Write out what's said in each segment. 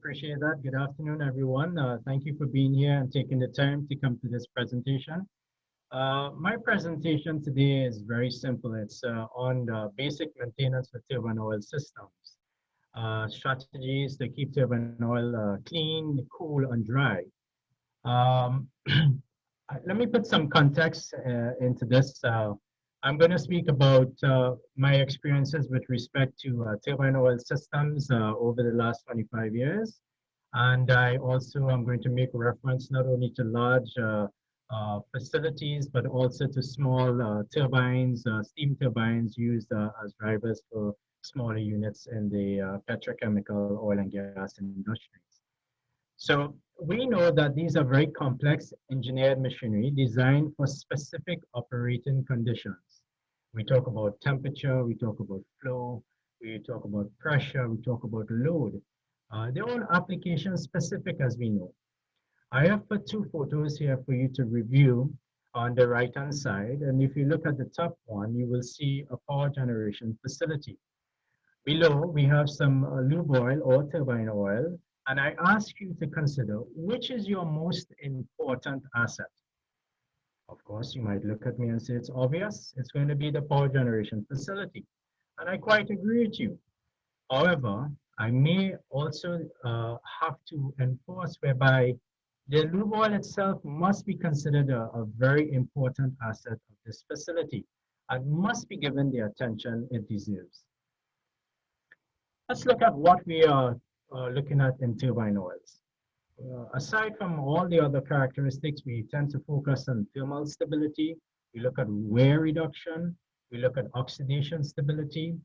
appreciate that. Good afternoon, everyone. Thank you for being here and taking the time to come to this presentation. My presentation today is very simple. It's on the basic maintenance for turbine oil systems, strategies to keep turbine oil clean, cool, and dry. Um, Let me put some context into this. I'm going to speak about my experiences with respect to turbine oil systems over the last 25 years. And I also am going to make reference not only to large facilities, but also to small turbines, steam turbines used as drivers for smaller units in the petrochemical oil and gas industries. So we know that these are very complex engineered machinery designed for specific operating conditions. We talk about temperature, we talk about flow, we talk about pressure, we talk about load. They're all application specific, as we know. I have put two photos here for you to review on the right-hand side. And if you look at the top one, you will see a power generation facility. Below, we have some lube oil or turbine oil. And I ask you to consider which is your most important asset. Of course, you might look at me and say it's obvious. It's going to be the power generation facility. And I quite agree with you. However, I may also have to enforce whereby the lube oil itself must be considered a very important asset of this facility and must be given the attention it deserves. Let's look at what we are looking at in turbine oils. Aside from all the other characteristics, we tend to focus on thermal stability. We look at wear reduction. We look at oxidation stability,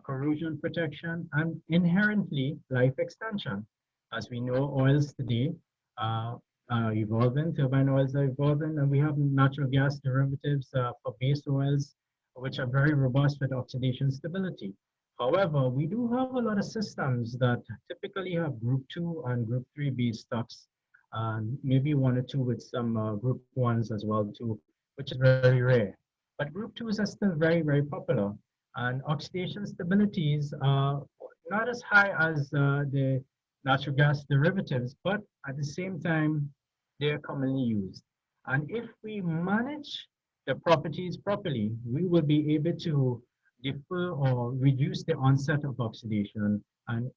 corrosion protection, and inherently life extension. As we know, oils today are evolving, turbine oils are evolving, and we have natural gas derivatives for base oils, which are very robust with oxidation stability. However, we do have a lot of systems that typically have group 2 and group 3 base stocks, and maybe 1 or 2 with some group 1s as well too, which is very rare. But group 2s are still very, very popular. And oxidation stabilities are not as high as the natural gas derivatives, but at the same time, they're commonly used. And if we manage the properties properly, we will be able to defer or reduce the onset of oxidation and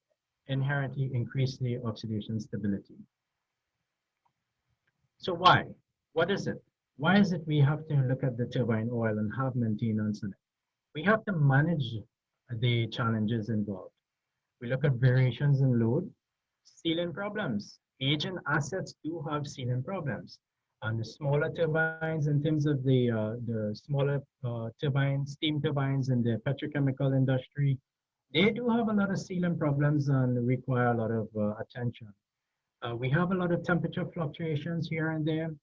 inherently increase the oxidation stability. So why? What is it? Why is it we have to look at the turbine oil and have maintenance on it? We have to manage the challenges involved. We look at variations in load, sealing problems. Aging assets do have sealing problems. And the smaller turbines, in terms of the smaller turbines, steam turbines in the petrochemical industry, they do have a lot of sealant problems and require a lot of attention. We have a lot of temperature fluctuations here and there.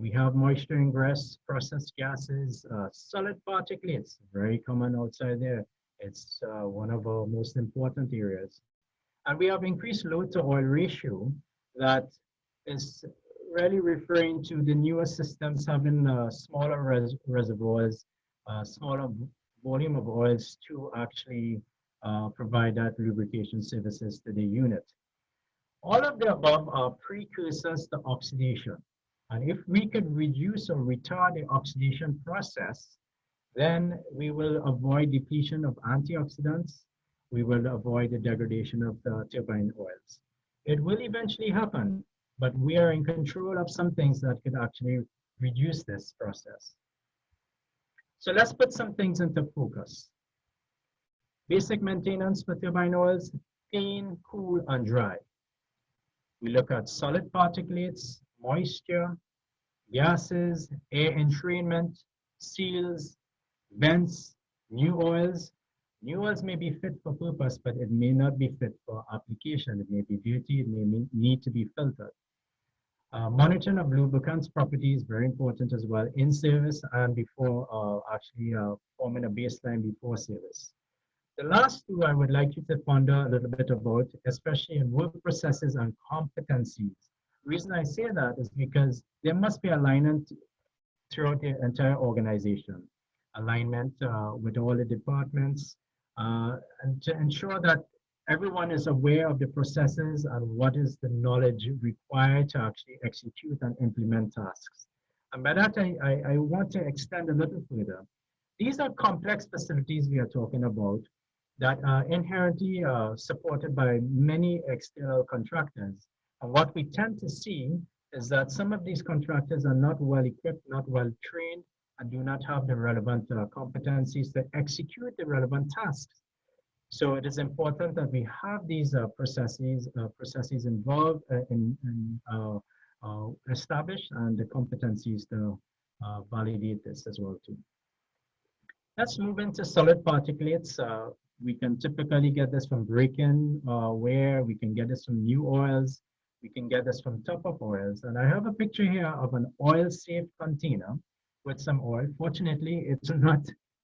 We have moisture ingress, processed gases, solid particulates, very common outside there. It's one of our most important areas. And we have increased load to oil ratio that is really referring to the newer systems having smaller reservoirs, smaller volume of oils to actually provide that lubrication services to the unit. All of the above are precursors to oxidation. And if we could reduce or retard the oxidation process, then we will avoid depletion of antioxidants. We will avoid the degradation of the turbine oils. It will eventually happen, but we are in control of some things that could actually reduce this process. So let's put some things into focus. Basic maintenance for turbine oils, clean, cool, and dry. We look at solid particulates, moisture, gases, air entrainment, seals, vents, new oils. New oils may be fit for purpose, but it may not be fit for application. It may be dirty, it may need to be filtered. Monitoring of lubricants properties, very important as well, in service and before actually forming a baseline before service. The last two I would like you to ponder a little bit about, especially in work processes and competencies. The reason I say that is because there must be alignment throughout the entire organization. Alignment with all the departments, and to ensure that Everyone is aware of the processes and what is the knowledge required to actually execute and implement tasks. And by that, I want to extend a little further. These are complex facilities we are talking about that are inherently supported by many external contractors. And what we tend to see is that some of these contractors are not well equipped, not well trained, and do not have the relevant competencies to execute the relevant tasks. So it is important that we have these processes involved established and the competencies to validate this as well too. Let's move into solid particulates. We can typically get this from break-in, where we can get this from new oils. We can get this from top-up oils. And I have a picture here of an oil-safe container with some oil. Fortunately, it's not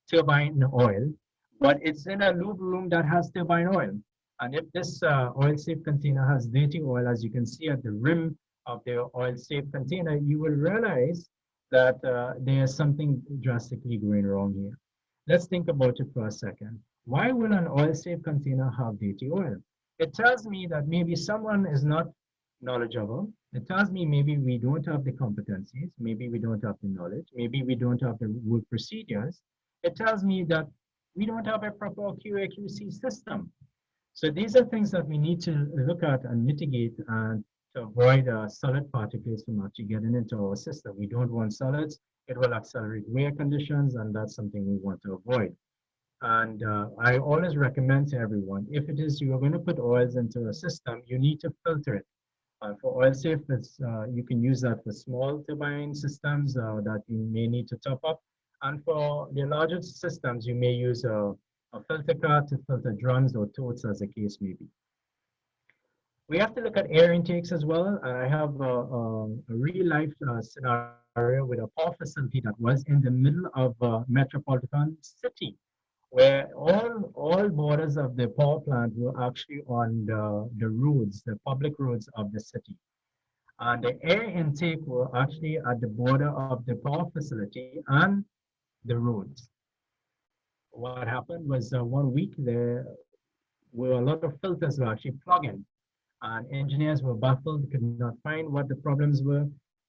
turbine oil, but it's in a lube room that has turbine oil. And if this oil-safe container has dirty oil, as you can see at the rim of the oil-safe container, you will realize that there's something drastically going wrong here. Let's think about it for a second. Why will an oil-safe container have dirty oil? It tells me that maybe someone is not knowledgeable. It tells me maybe we don't have the competencies, maybe we don't have the knowledge, maybe we don't have the work procedures. It tells me that we don't have a proper QA/QC system. So these are things that we need to look at and mitigate and to avoid solid particles from actually getting into our system. We don't want solids. It will accelerate wear conditions, and that's something we want to avoid. And I always recommend to everyone, if it is you are going to put oils into a system, you need to filter it. For oil safe, you can use that for small turbine systems that you may need to top up. And for the larger systems, you may use a filter card to filter drums or totes, as the case may be. We have to look at air intakes as well. And I have a real life scenario with a power facility that was in the middle of a metropolitan city, where all borders of the power plant were actually on the roads, the public roads of the city. And the air intake were actually at the border of the power facility and the roads. What happened was 1 week there were a lot of filters were actually plugging, and engineers were baffled, could not find what the problems were.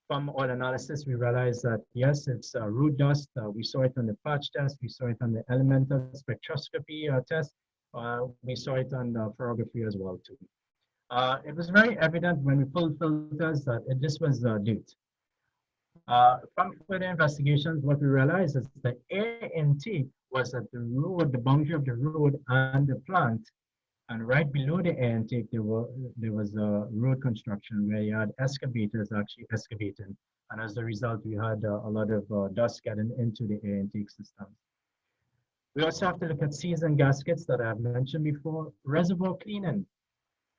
From all analysis, we realized that yes, it's root dust. We saw it on the patch test. We saw it on the elemental spectroscopy test. We saw it on ferrography as well too. It was very evident when we pulled filters that this was dirt. From further investigations, what we realized is the air intake was at the road, the boundary of the road and the plant. And right below the air intake, there was a road construction where you had excavators actually excavating. And as a result, we had a lot of dust getting into the air intake systems. We also have to look at seals and gaskets that I've mentioned before. Reservoir cleaning,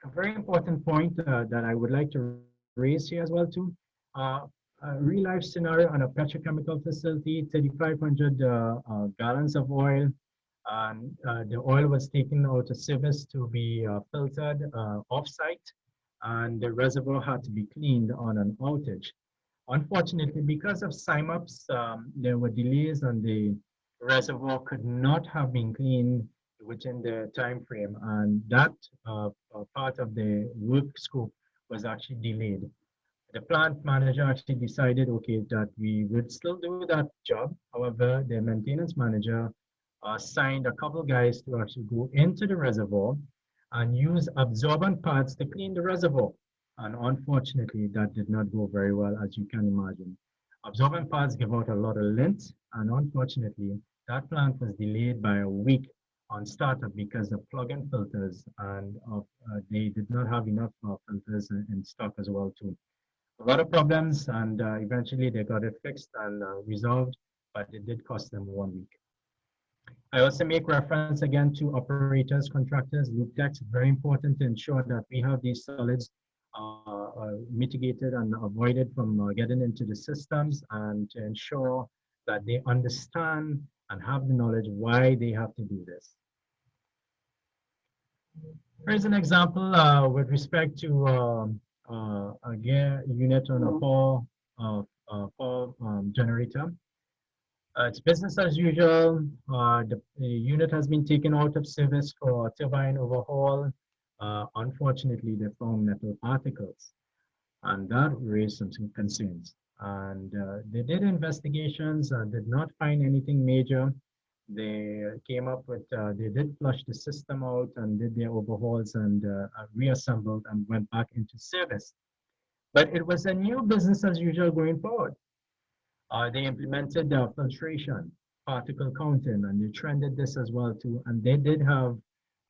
a very important point that I would like to raise here as well too. A real life scenario on a petrochemical facility, 3,500 gallons of oil, and the oil was taken out of service to be filtered off-site, and the reservoir had to be cleaned on an outage. Unfortunately, because of SIMOPS, there were delays and the reservoir could not have been cleaned within the time frame, and that part of the work scope was actually delayed. The plant manager actually decided, okay, that we would still do that job. However, the maintenance manager assigned a couple guys to actually go into the reservoir and use absorbent pads to clean the reservoir. And unfortunately, that did not go very well, as you can imagine. Absorbent pads give out a lot of lint, and unfortunately, that plant was delayed by a week on startup because of plug-in filters, and they did not have enough filters in stock as well too. A lot of problems, and eventually they got it fixed and resolved, but it did cost them 1 week. I also make reference again to operators, contractors, loop techs. Very important to ensure that we have these solids mitigated and avoided from getting into the systems, and to ensure that they understand and have the knowledge why they have to do this. Here's an example with respect to a gear unit on a power generator. It's business as usual. The unit has been taken out of service for turbine overhaul. Unfortunately, they found metal particles, and that raised some concerns. And they did investigations, did not find anything major. They came up with, they did flush the system out and did their overhauls and reassembled and went back into service. But it was a new business as usual going forward. They implemented filtration, particle counting, and they trended this as well too. And they did have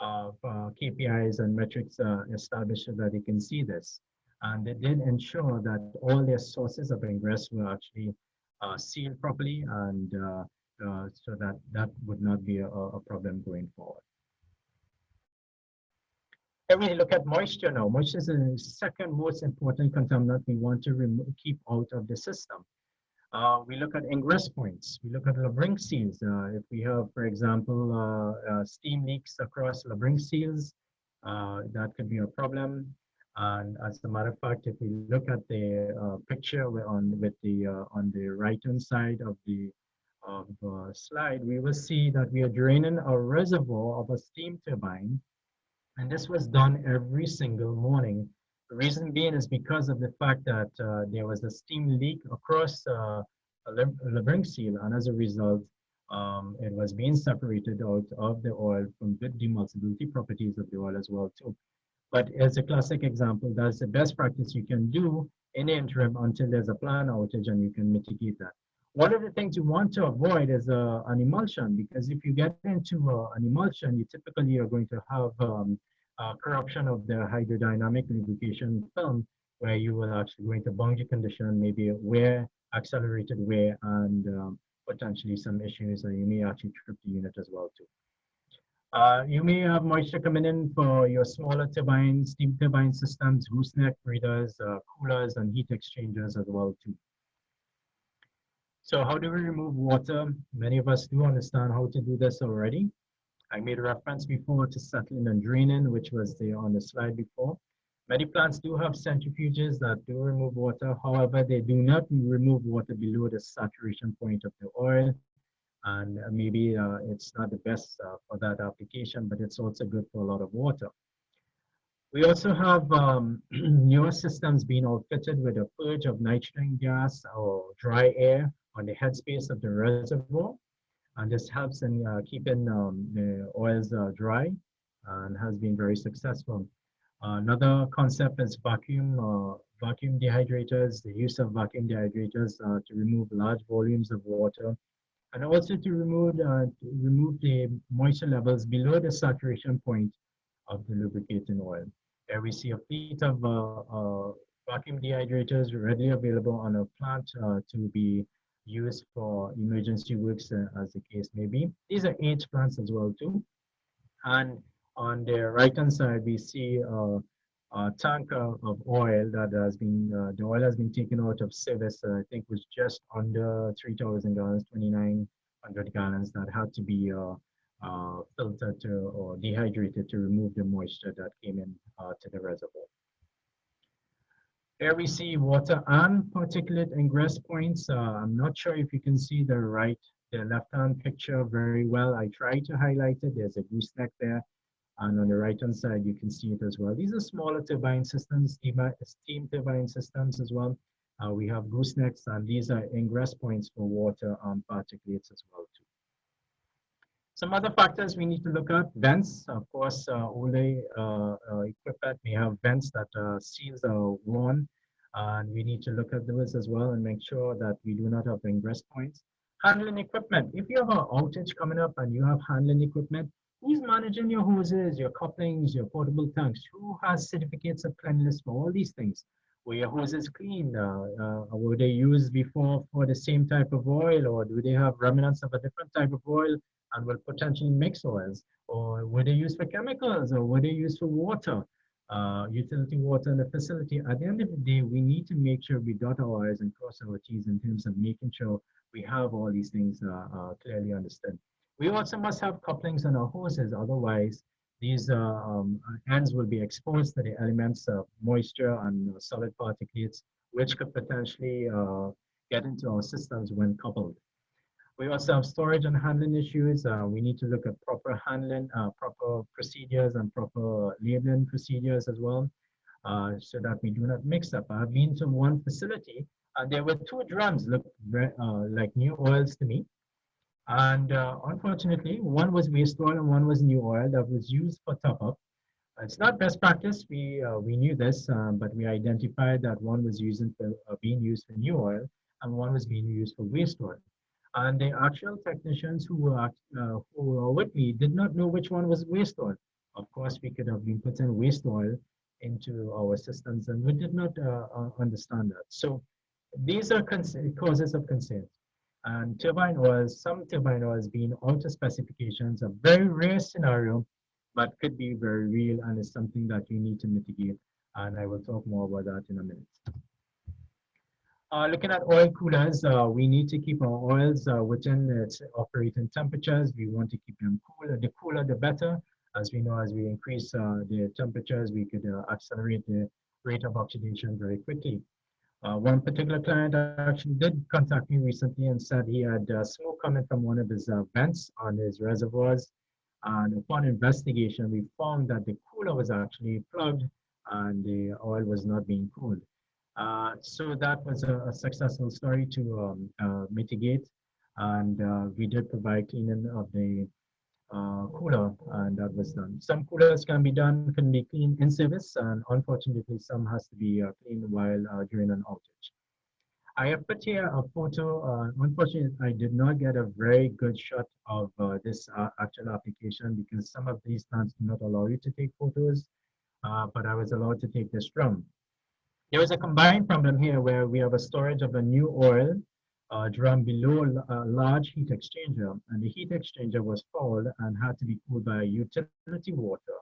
KPIs and metrics established so that they can see this. And they did ensure that all their sources of ingress were actually sealed properly, and so that that would not be a problem going forward. If we look at moisture now, moisture is the second most important contaminant we want to keep out of the system. We look at ingress points. We look at Labrinch seals. If we have, for example, steam leaks across Labrinch seals, that could be a problem. And as a matter of fact, if we look at the picture on the right-hand side of the slide, we will see that we are draining a reservoir of a steam turbine, and this was done every single morning. The reason being is because of the fact that there was a steam leak across a Labrinch seal, and as a result, it was being separated out of the oil from good demulsibility properties of the oil as well too. But as a classic example, that's the best practice you can do in the interim until there's a planned outage and you can mitigate that. One of the things you want to avoid is an emulsion, because if you get into an emulsion, you typically are going to have corruption of the hydrodynamic lubrication film, where you will actually go into boundary condition, maybe wear, accelerated wear, and potentially some issues, and you may actually trip the unit as well too. You may have moisture coming in for your smaller turbines, steam turbine systems, gooseneck breeders, coolers, and heat exchangers as well too. So how do we remove water? Many of us do understand how to do this already. I made a reference before to settling and draining, which was there on the slide before. Many plants do have centrifuges that do remove water. However, they do not remove water below the saturation point of the oil. And maybe it's not the best for that application, but it's also good for a lot of water. We also have newer systems being outfitted with a purge of nitrogen gas or dry air on the headspace of the reservoir. And this helps in keeping the oils dry and has been very successful. Another concept is vacuum dehydrators, the use of vacuum dehydrators to remove large volumes of water, and also to remove the moisture levels below the saturation point of the lubricating oil. There we see a fleet of vacuum dehydrators readily available on a plant to be used for emergency works, as the case may be. These are H plants as well too. And on the right-hand side, we see a tank of oil that has been, the oil has been taken out of service, I think was just under 3,000 gallons, 2,900 gallons that had to be filtered or dehydrated to remove the moisture that came in to the reservoir. Here we see water and particulate ingress points. I'm not sure if you can see the left-hand picture very well. I tried to highlight it. There's a gooseneck there. And on the right-hand side, you can see it as well. These are smaller turbine systems, steam turbine systems as well. We have goosenecks, and these are ingress points for water and particulates as well too. Some other factors we need to look at: vents. Of course, older equipment may have vents that seals are worn, and we need to look at those as well and make sure that we do not have ingress points. Handling equipment. If you have an outage coming up and you have handling equipment, who's managing your hoses, your couplings, your portable tanks? Who has certificates of cleanliness for all these things? Were your hoses cleaned? Were they used before for the same type of oil, or do they have remnants of a different type of oil and will potentially mix oils? Or were they used for chemicals, or were they used for water, utility water in the facility? At the end of the day, we need to make sure we dot our I's and cross our T's in terms of making sure we have all these things clearly understood. We also must have couplings on our hoses, otherwise these ends will be exposed to the elements of moisture and solid particulates, which could potentially get into our systems when coupled. We also have storage and handling issues. We need to look at proper handling, proper procedures and proper labeling procedures as well, so that we do not mix up. I've been to one facility and there were two drums looked like new oils to me. And unfortunately, one was waste oil and one was new oil that was used for top up. It's not best practice. We knew this, but we identified that one was being used for new oil and one was being used for waste oil. And the actual technicians who were with me did not know which one was waste oil. Of course, we could have been putting waste oil into our systems, and we did not understand that. So these are causes of concern. And some turbine oils being out of specifications, a very rare scenario, but could be very real and is something that you need to mitigate. And I will talk more about that in a minute. Looking at oil coolers, we need to keep our oils within its operating temperatures. We want to keep them cooler. The cooler, the better. As we know, as we increase the temperatures, we could accelerate the rate of oxidation very quickly. One particular client actually did contact me recently and said he had smoke coming from one of his vents on his reservoirs. And upon investigation, we found that the cooler was actually plugged and the oil was not being cooled. So that was a successful story to mitigate. And we did provide cleaning of the cooler, and that was done. Some coolers can be cleaned in service, and unfortunately, some has to be cleaned while during an outage. I have put here a photo. Unfortunately, I did not get a very good shot of this actual application because some of these plants do not allow you to take photos, but I was allowed to take this drum. There is a combined problem here where we have a storage of a new oil drum below a large heat exchanger, and the heat exchanger was fouled and had to be cooled by utility water.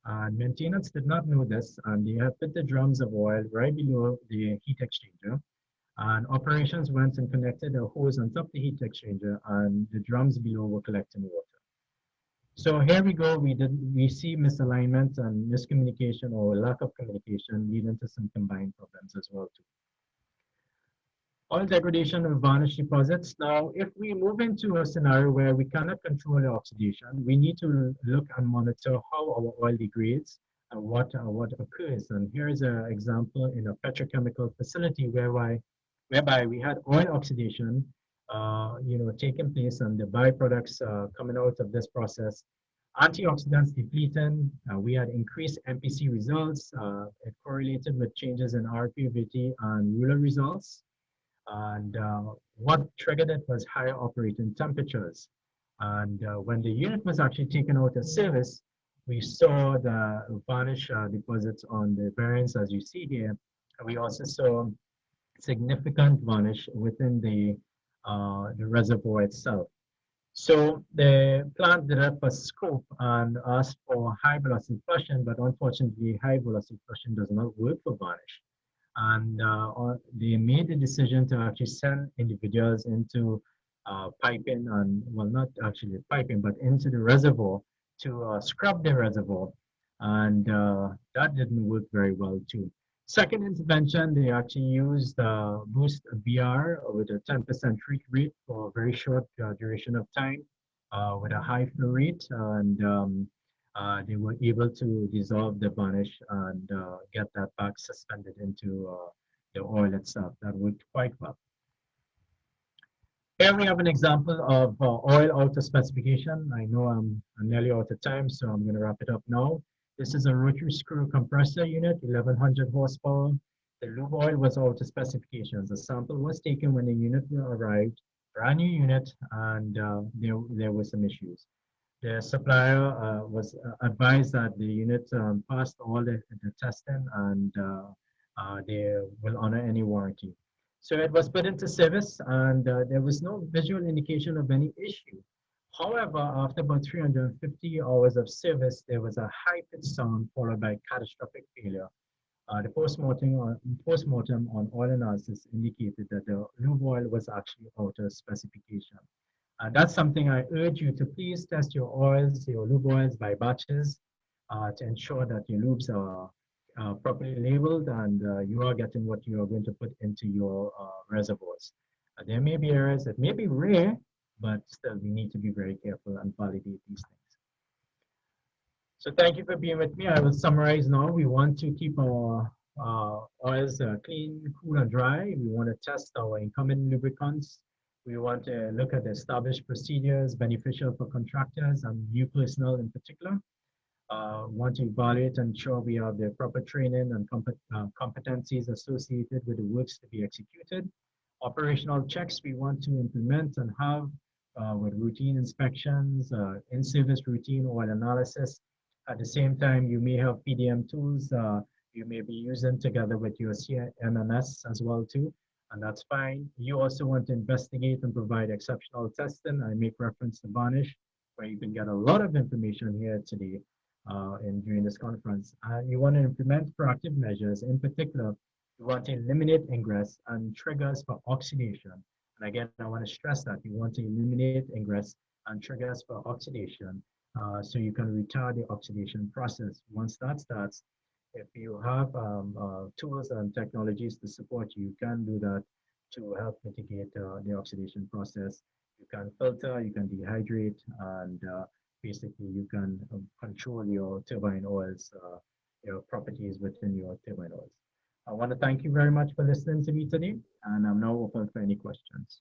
And maintenance did not know this, and they had put the drums of oil right below the heat exchanger. And operations went and connected a hose on top of the heat exchanger, and the drums below were collecting water. So here we go. We see misalignment and miscommunication or lack of communication leading to some combined problems as well too. Oil degradation and varnish deposits. Now, if we move into a scenario where we cannot control the oxidation, we need to look and monitor how our oil degrades and what occurs. And here is an example in a petrochemical facility whereby we had oil oxidation, taking place, and the byproducts coming out of this process. Antioxidants depleting, we had increased MPC results. It correlated with changes in RPVT and ruler results. And what triggered it was higher operating temperatures. And when the unit was actually taken out of service, we saw the varnish deposits on the bearings, as you see here. And we also saw significant varnish within the reservoir itself. So the plant did up a scope and asked for high velocity flushing, but unfortunately, high velocity flushing does not work for varnish. And they made the decision to actually send individuals into piping and, well, not actually piping, but into the reservoir to scrub the reservoir. And that didn't work very well too. Second intervention, they actually used Boost BR with a 10% treat rate for a very short duration of time with a high flow rate. And they were able to dissolve the varnish and get that back suspended into the oil itself. That worked quite well. Here we have an example of oil out of specification. I know I'm nearly out of time, so I'm going to wrap it up now. This is a rotary screw compressor unit, 1100 horsepower. The lube oil was out of specifications. A sample was taken when the unit arrived, brand new unit, and there were some issues. The supplier was advised that the unit passed all the testing and they will honor any warranty. So it was put into service and there was no visual indication of any issue. However, after about 350 hours of service, there was a high-pitched sound followed by catastrophic failure. The postmortem on oil analysis indicated that the lube oil was actually out of specification. That's something I urge you to please test your oils, your lube oils by batches to ensure that your lubes are properly labeled and you are getting what you are going to put into your reservoirs. There may be errors, it may be rare, but still we need to be very careful and validate these things. So thank you for being with me. I will summarize now. We want to keep our oils clean, cool, and dry. We want to test our incumbent lubricants. We want to look at the established procedures beneficial for contractors and new personnel in particular. Want to evaluate and ensure we have the proper training and competencies associated with the works to be executed. Operational checks we want to implement and have with routine inspections, in-service routine oil analysis. At the same time, you may have PDM tools you may be using together with your CMMS as well too, and that's fine. You also want to investigate and provide exceptional testing. I make reference to Varnish, where you can get a lot of information here today during this conference. You want to implement proactive measures. In particular, you want to eliminate ingress and triggers for oxidation. And again, I want to stress that you want to eliminate ingress and triggers for oxidation so you can retard the oxidation process. Once that starts, if you have tools and technologies to support you, you can do that to help mitigate the oxidation process. You can filter, you can dehydrate, and basically you can control your turbine oils, your properties within your turbine oils. I want to thank you very much for listening to me today, and I'm now open for any questions.